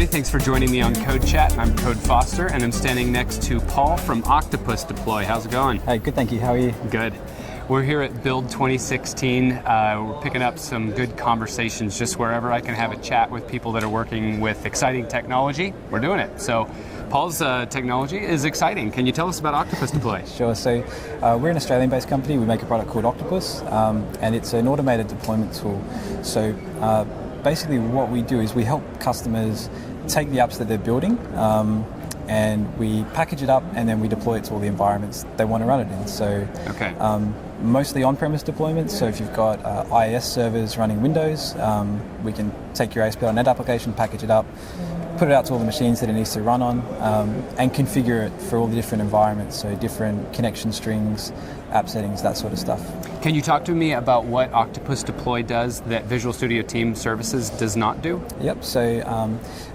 everybody. Thanks for joining me on CodeChat. I'm Code Foster, and I'm standing next to Paul from Octopus Deploy. How's it going? Hey, good, thank you. How are you? Good. We're here at Build 2016. We're picking up some good conversations just wherever I can have a chat with people that are working with exciting technology. We're doing it. So Paul's technology is exciting. Can you tell us about Octopus Deploy? Sure. So we're an Australian-based company. We make a product called Octopus, and it's an automated deployment tool. So basically what we do is we help customers take the apps that they're building and we package it up and then we deploy it to all the environments they want to run it in. So mostly on-premise deployments. So if you've got IIS servers running Windows, we can take your ASP.NET application, package it up, put it out to all the machines that it needs to run on, and configure it for all the different environments, so different connection strings, app settings, that sort of stuff. Can you talk to me about what Octopus Deploy does that Visual Studio Team Services does not do? Yep, so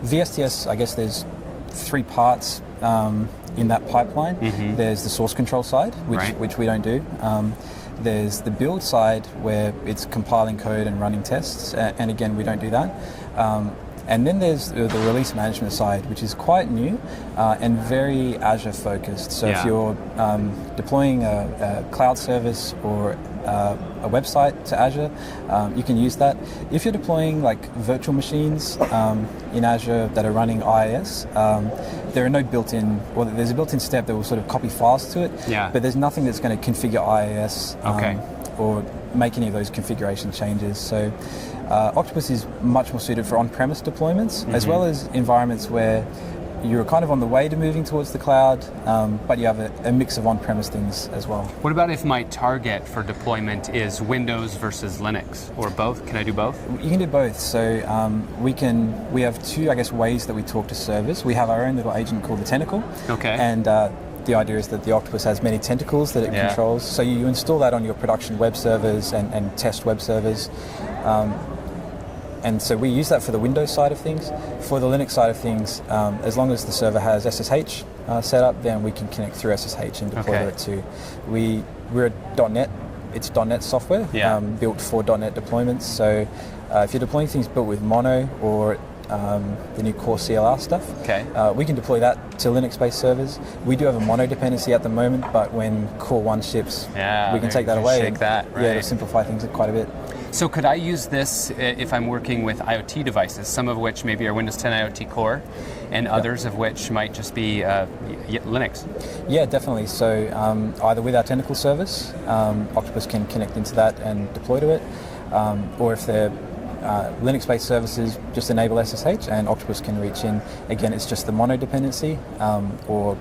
VSTS, I guess there's three parts in that pipeline. Mm-hmm. There's the source control side, which we don't do. There's the build side where it's compiling code and running tests, and again, we don't do that. And then there's the release management side, which is quite new and very Azure focused. So if you're deploying a cloud service or a website to Azure, you can use that. If you're deploying like virtual machines in Azure that are running IIS, there are no built-in, well, there's a built-in step that will sort of copy files to it, but there's nothing that's going to configure IIS or make any of those configuration changes. So Octopus is much more suited for on-premise deployments, as well as environments where you're kind of on the way to moving towards the cloud, but you have a mix of on-premise things as well. What about if my target for deployment is Windows versus Linux, or both? Can I do both? You can do both. So we have two, I guess, ways that we talk to servers. We have our own little agent called the Tentacle. Okay. And the idea is that the Octopus has many tentacles that it controls. So you install that on your production web servers and test web servers. And so we use that for the Windows side of things. For the Linux side of things, as long as the server has SSH set up, then we can connect through SSH and deploy it too. We're a .NET, it's .NET software built for .NET deployments. So if you're deploying things built with Mono or the new Core CLR stuff, we can deploy that to Linux-based servers. We do have a Mono dependency at the moment, but when Core 1 ships, we can take that away. Shake that, to simplify things quite a bit. So could I use this if I'm working with IoT devices, some of which maybe are Windows 10 IoT Core, and others of which might just be Linux? Yeah, definitely. So either with our Tentacle service, Octopus can connect into that and deploy to it, or if they're Linux-based services, just enable SSH and Octopus can reach in. Again, it's just the Mono dependency or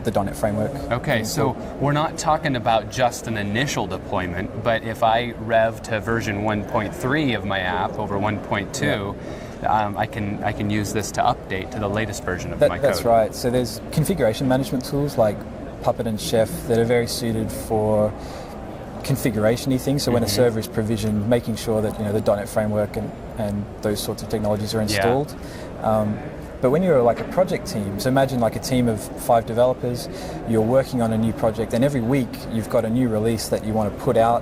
the .NET framework. Okay, so we're not talking about just an initial deployment, but if I rev to version 1.3 of my app over 1.2, I can use this to update to the latest version of my code. That's right. So there's configuration management tools like Puppet and Chef that are very suited for configuration-y things. So when a server is provisioned, making sure that the .NET framework and those sorts of technologies are installed. But when you're like a project team, so imagine like a team of 5 developers, you're working on a new project, and every week you've got a new release that you want to put out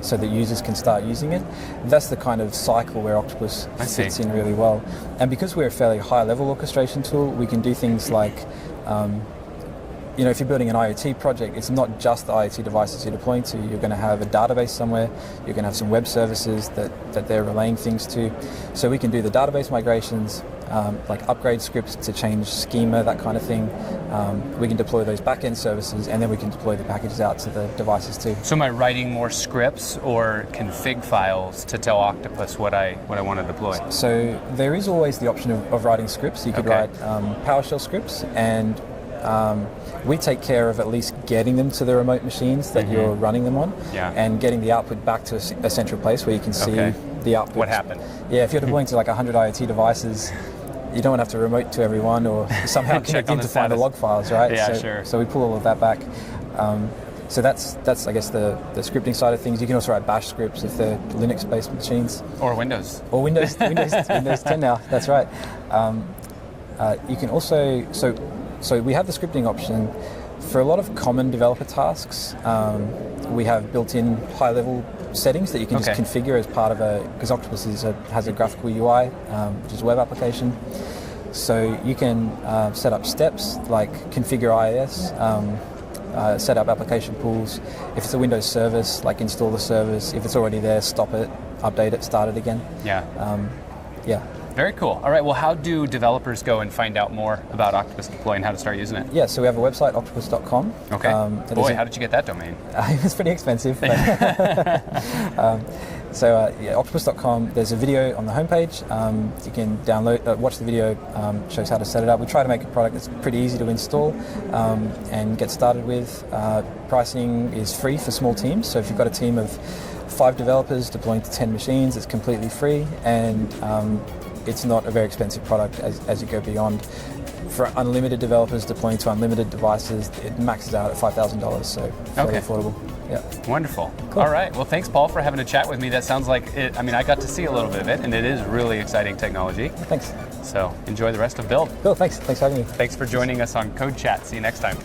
so that users can start using it. That's the kind of cycle where Octopus fits in really well. And because we're a fairly high-level orchestration tool, we can do things like if you're building an IoT project, it's not just the IoT devices you're deploying to. You're going to have a database somewhere. You're going to have some web services that they're relaying things to. So we can do the database migrations, like upgrade scripts to change schema, that kind of thing. We can deploy those back-end services, and then we can deploy the packages out to the devices too. So am I writing more scripts or config files to tell Octopus what I want to deploy? So there is always the option of writing scripts. You could write PowerShell scripts, and we take care of at least getting them to the remote machines that you're running them on, and getting the output back to a central place where you can see the output. What happened? Yeah, if you're deploying to like 100 IoT devices, you don't want to have to remote to everyone or somehow connect in to find the log files, right? So we pull all of that back. So that's I guess the scripting side of things. You can also write bash scripts if they're Linux-based machines. Or Windows. Or Windows 10 now, that's right. You can also, so we have the scripting option. For a lot of common developer tasks, we have built-in high-level settings that you can just configure as part of because Octopus has a graphical UI, which is a web application. So you can set up steps like configure IIS, set up application pools. If it's a Windows service, like install the service. If it's already there, stop it, update it, start it again. Yeah. Yeah. Very cool. All right, well, how do developers go and find out more about Octopus Deploy and how to start using it? Yeah, so we have a website, octopus.com. Okay. Boy, how did you get that domain? It's pretty expensive. But yeah, octopus.com, there's a video on the homepage. You can download, watch the video, shows how to set it up. We try to make a product that's pretty easy to install and get started with. Pricing is free for small teams, so if you've got a team of 5 developers deploying to 10 machines, it's completely free, and it's not a very expensive product as you go beyond. For unlimited developers deploying to unlimited devices, it maxes out at $5,000, so fairly affordable. Yeah. Wonderful. Cool. All right. Well, thanks, Paul, for having a chat with me. That sounds like it. I mean, I got to see a little bit of it, and it is really exciting technology. Thanks. So enjoy the rest of Build. Cool. Thanks. Thanks for having me. Thanks for joining us on CodeChat. See you next time.